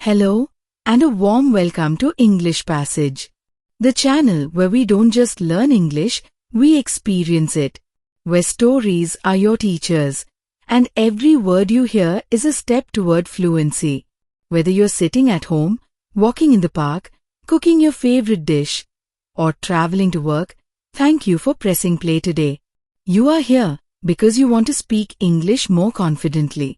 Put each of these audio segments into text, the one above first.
Hello, and a warm welcome to English Passage, the channel where we don't just learn English, we experience it, where stories are your teachers, and every word you hear is a step toward fluency. Whether you're sitting at home, walking in the park, cooking your favorite dish, or traveling to work, thank you for pressing play today. You are here because you want to speak English more confidently.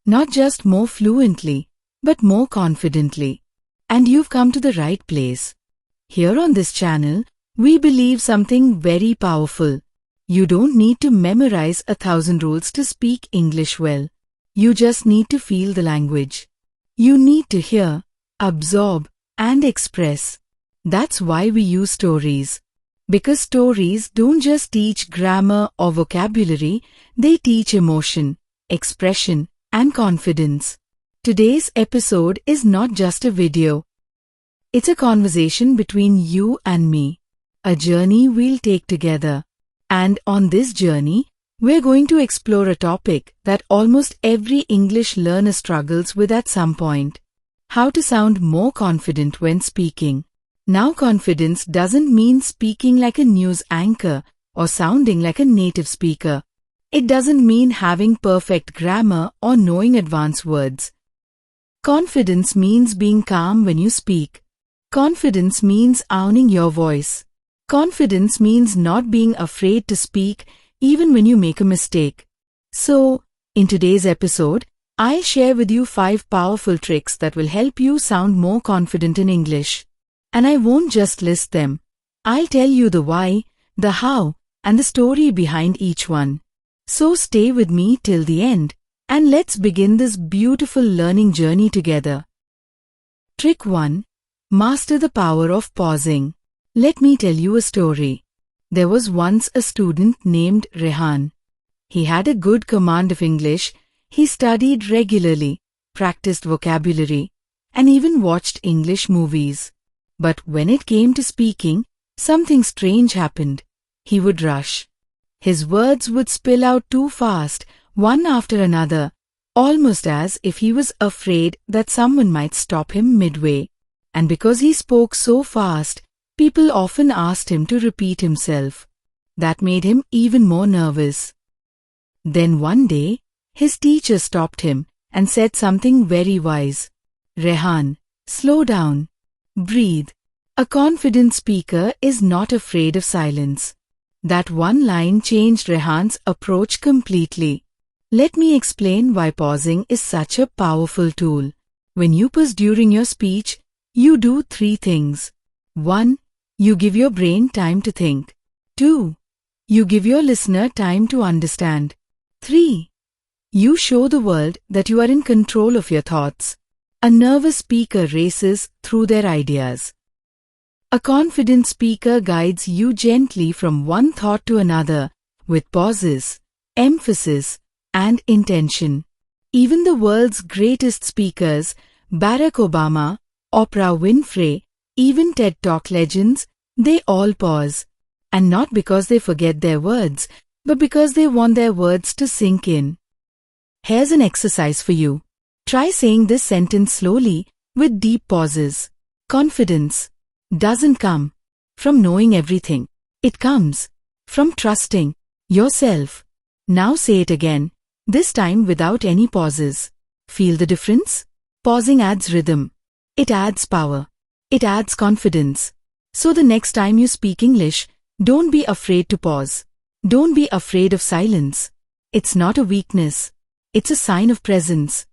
Not just more fluently, but more confidently. And you've come to the right place. Here on this channel, we believe something very powerful. You don't need to memorize 1,000 rules to speak English well. You just need to feel the language. You need to hear, absorb, and express. That's why we use stories. Because stories don't just teach grammar or vocabulary, they teach emotion, expression, and confidence. Today's episode is not just a video. It's a conversation between you and me. A journey we'll take together. And on this journey, we're going to explore a topic that almost every English learner struggles with at some point. How to sound more confident when speaking. Now, confidence doesn't mean speaking like a news anchor or sounding like a native speaker. It doesn't mean having perfect grammar or knowing advanced words. Confidence means being calm when you speak. Confidence means owning your voice. Confidence means not being afraid to speak even when you make a mistake. So, in today's episode, I'll share with you 5 powerful tricks that will help you sound more confident in English. And I won't just list them. I'll tell you the why, the how, and the story behind each one. So stay with me till the end. And let's begin this beautiful learning journey together. Trick 1. Master the power of pausing. Let me tell you a story. There was once a student named Rehan. He had a good command of English, he studied regularly, practiced vocabulary, and even watched English movies. But when it came to speaking, something strange happened. He would rush. His words would spill out too fast, one after another, almost as if he was afraid that someone might stop him midway. And because he spoke so fast, people often asked him to repeat himself. That made him even more nervous. Then one day, his teacher stopped him and said something very wise. Rehan, slow down. Breathe. A confident speaker is not afraid of silence. That one line changed Rehan's approach completely. Let me explain why pausing is such a powerful tool. When you pause during your speech, you do 3 things. 1. You give your brain time to think. 2. You give your listener time to understand. 3. You show the world that you are in control of your thoughts. A nervous speaker races through their ideas. A confident speaker guides you gently from one thought to another, with pauses, emphasis, and intention. Even the world's greatest speakers, Barack Obama, Oprah Winfrey, even TED Talk legends, they all pause. And not because they forget their words, but because they want their words to sink in. Here's an exercise for you. Try saying this sentence slowly with deep pauses. Confidence doesn't come from knowing everything. It comes from trusting yourself. Now say it again, this time without any pauses. Feel the difference? Pausing adds rhythm. It adds power. It adds confidence. So the next time you speak English, don't be afraid to pause. Don't be afraid of silence. It's not a weakness. It's a sign of presence.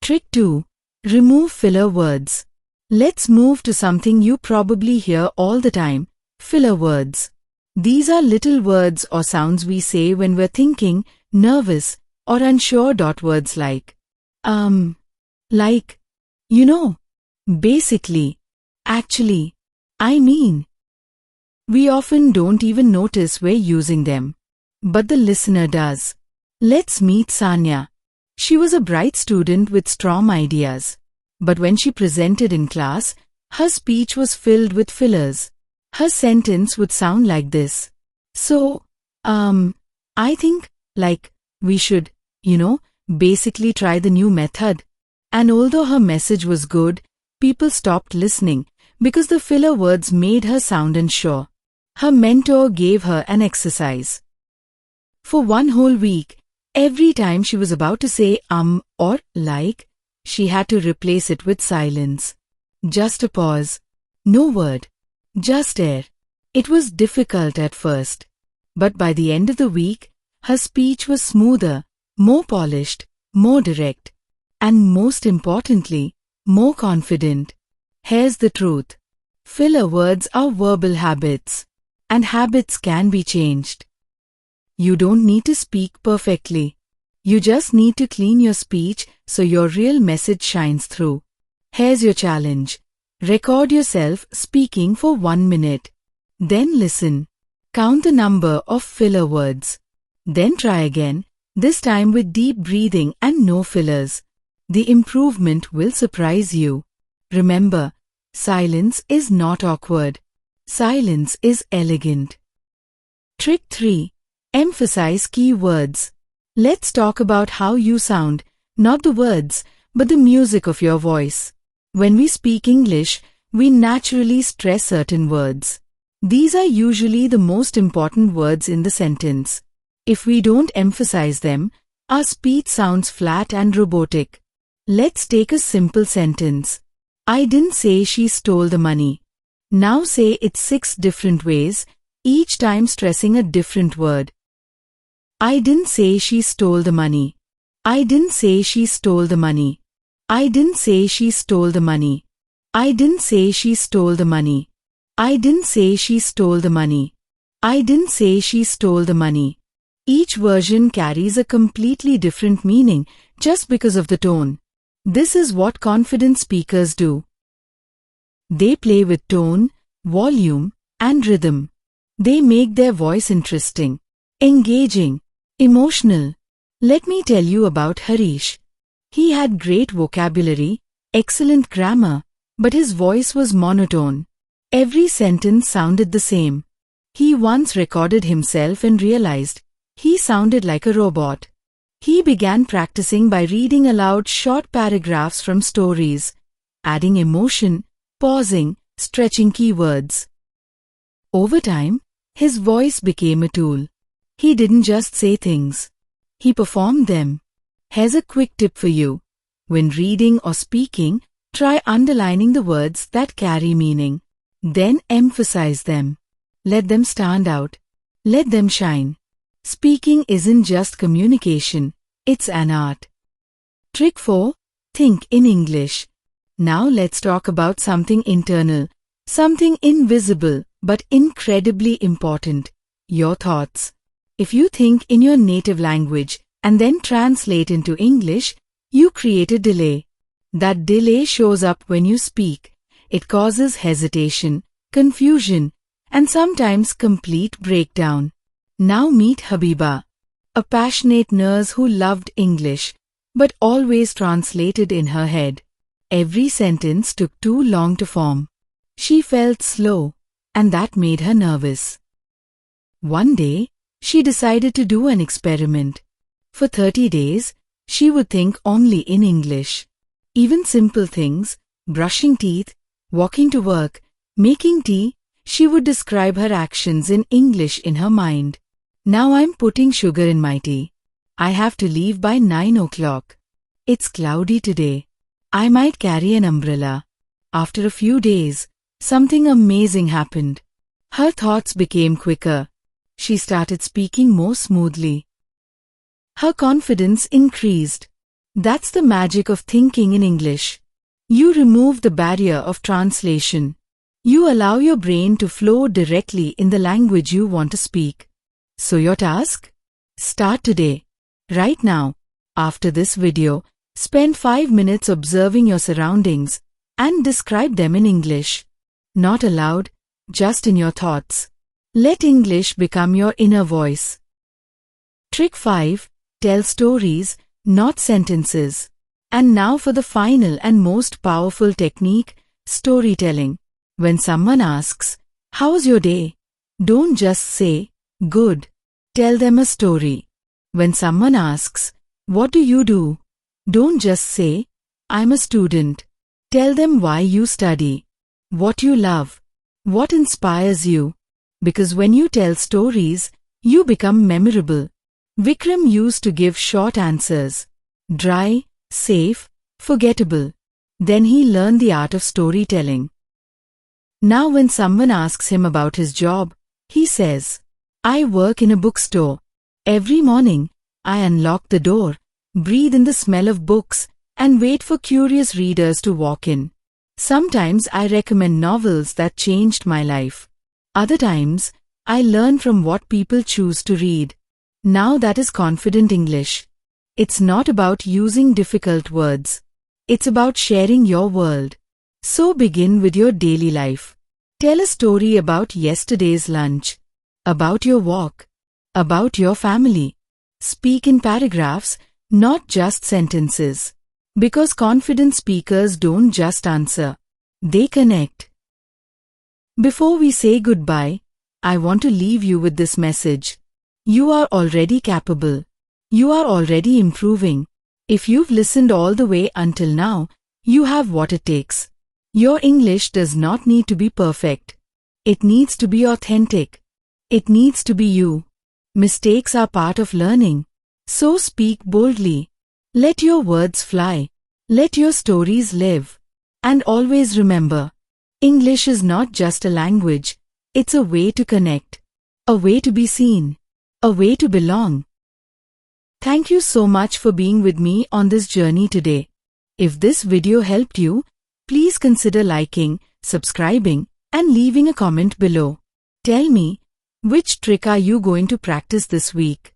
Trick 2. Remove filler words. Let's move to something you probably hear all the time, filler words. These are little words or sounds we say when we're thinking, nervous, or unsure. Words like, like, you know, basically, actually, I mean. We often don't even notice we're using them. But the listener does. Let's meet Sanya. She was a bright student with strong ideas. But when she presented in class, her speech was filled with fillers. Her sentence would sound like this. So, I think, like, we should, basically try the new method. And although her message was good, people stopped listening because the filler words made her sound unsure. Her mentor gave her an exercise. For one whole week, every time she was about to say or like, she had to replace it with silence. Just a pause. No word. Just air. It was difficult at first. But by the end of the week, her speech was smoother, more polished, more direct, and most importantly, more confident. Here's the truth. Filler words are verbal habits, and habits can be changed. You don't need to speak perfectly. You just need to clean your speech so your real message shines through. Here's your challenge. Record yourself speaking for 1 minute. Then listen. Count the number of filler words. Then try again, this time with deep breathing and no fillers. The improvement will surprise you. Remember, silence is not awkward. Silence is elegant. Trick 3. Emphasize key words. Let's talk about how you sound, not the words, but the music of your voice. When we speak English, we naturally stress certain words. These are usually the most important words in the sentence. If we don't emphasize them, our speech sounds flat and robotic. Let's take a simple sentence. I didn't say she stole the money. Now say it 6 different ways, each time stressing a different word. I didn't say she stole the money. I didn't say she stole the money. I didn't say she stole the money. I didn't say she stole the money. I didn't say she stole the money. I didn't say she stole the money. Each version carries a completely different meaning just because of the tone. This is what confident speakers do. They play with tone, volume, and rhythm. They make their voice interesting, engaging, emotional. Let me tell you about Harish. He had great vocabulary, excellent grammar, but his voice was monotone. Every sentence sounded the same. He once recorded himself and realized he sounded like a robot. He began practicing by reading aloud short paragraphs from stories, adding emotion, pausing, stretching keywords. Over time, his voice became a tool. He didn't just say things. He performed them. Here's a quick tip for you. When reading or speaking, try underlining the words that carry meaning. Then emphasize them. Let them stand out. Let them shine. Speaking isn't just communication, it's an art. Trick 4. Think in English. Now let's talk about something internal, something invisible but incredibly important. Your thoughts. If you think in your native language and then translate into English, you create a delay. That delay shows up when you speak. It causes hesitation, confusion, and sometimes complete breakdown. Now meet Habiba, a passionate nurse who loved English, but always translated in her head. Every sentence took too long to form. She felt slow, and that made her nervous. One day, she decided to do an experiment. For 30 days, she would think only in English. Even simple things, brushing teeth, walking to work, making tea, she would describe her actions in English in her mind. Now I'm putting sugar in my tea. I have to leave by 9 o'clock. It's cloudy today. I might carry an umbrella. After a few days, something amazing happened. Her thoughts became quicker. She started speaking more smoothly. Her confidence increased. That's the magic of thinking in English. You remove the barrier of translation. You allow your brain to flow directly in the language you want to speak. So your task? Start today. Right now. After this video, spend 5 minutes observing your surroundings and describe them in English. Not aloud, just in your thoughts. Let English become your inner voice. Trick 5. Tell stories, not sentences. And now for the final and most powerful technique, storytelling. When someone asks, "How's your day?" don't just say, "Good." Tell them a story. When someone asks, "What do you do?" don't just say, I'm a student. Tell them why you study, what you love, what inspires you. Because when you tell stories, you become memorable. Vikram used to give short answers. Dry, safe, forgettable. Then he learned the art of storytelling. Now when someone asks him about his job, he says, I work in a bookstore. Every morning, I unlock the door, breathe in the smell of books, and wait for curious readers to walk in. Sometimes I recommend novels that changed my life. Other times, I learn from what people choose to read. Now that is confident English. It's not about using difficult words. It's about sharing your world. So begin with your daily life. Tell a story about yesterday's lunch, about your walk, about your family. Speak in paragraphs, not just sentences. Because confident speakers don't just answer. They connect. Before we say goodbye, I want to leave you with this message. You are already capable. You are already improving. If you've listened all the way until now, you have what it takes. Your English does not need to be perfect. It needs to be authentic. It needs to be you. Mistakes are part of learning. So speak boldly. Let your words fly. Let your stories live. And always remember, English is not just a language, it's a way to connect. A way to be seen. A way to belong. Thank you so much for being with me on this journey today. If this video helped you, please consider liking, subscribing, and leaving a comment below. Tell me, which trick are you going to practice this week?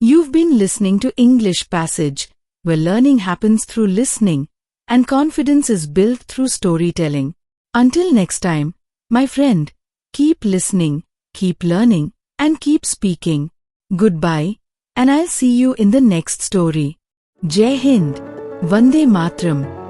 You've been listening to English Passage, where learning happens through listening, and confidence is built through storytelling. Until next time, my friend, keep listening, keep learning, and keep speaking. Goodbye, and I'll see you in the next story. Jai Hind, Vande Matram.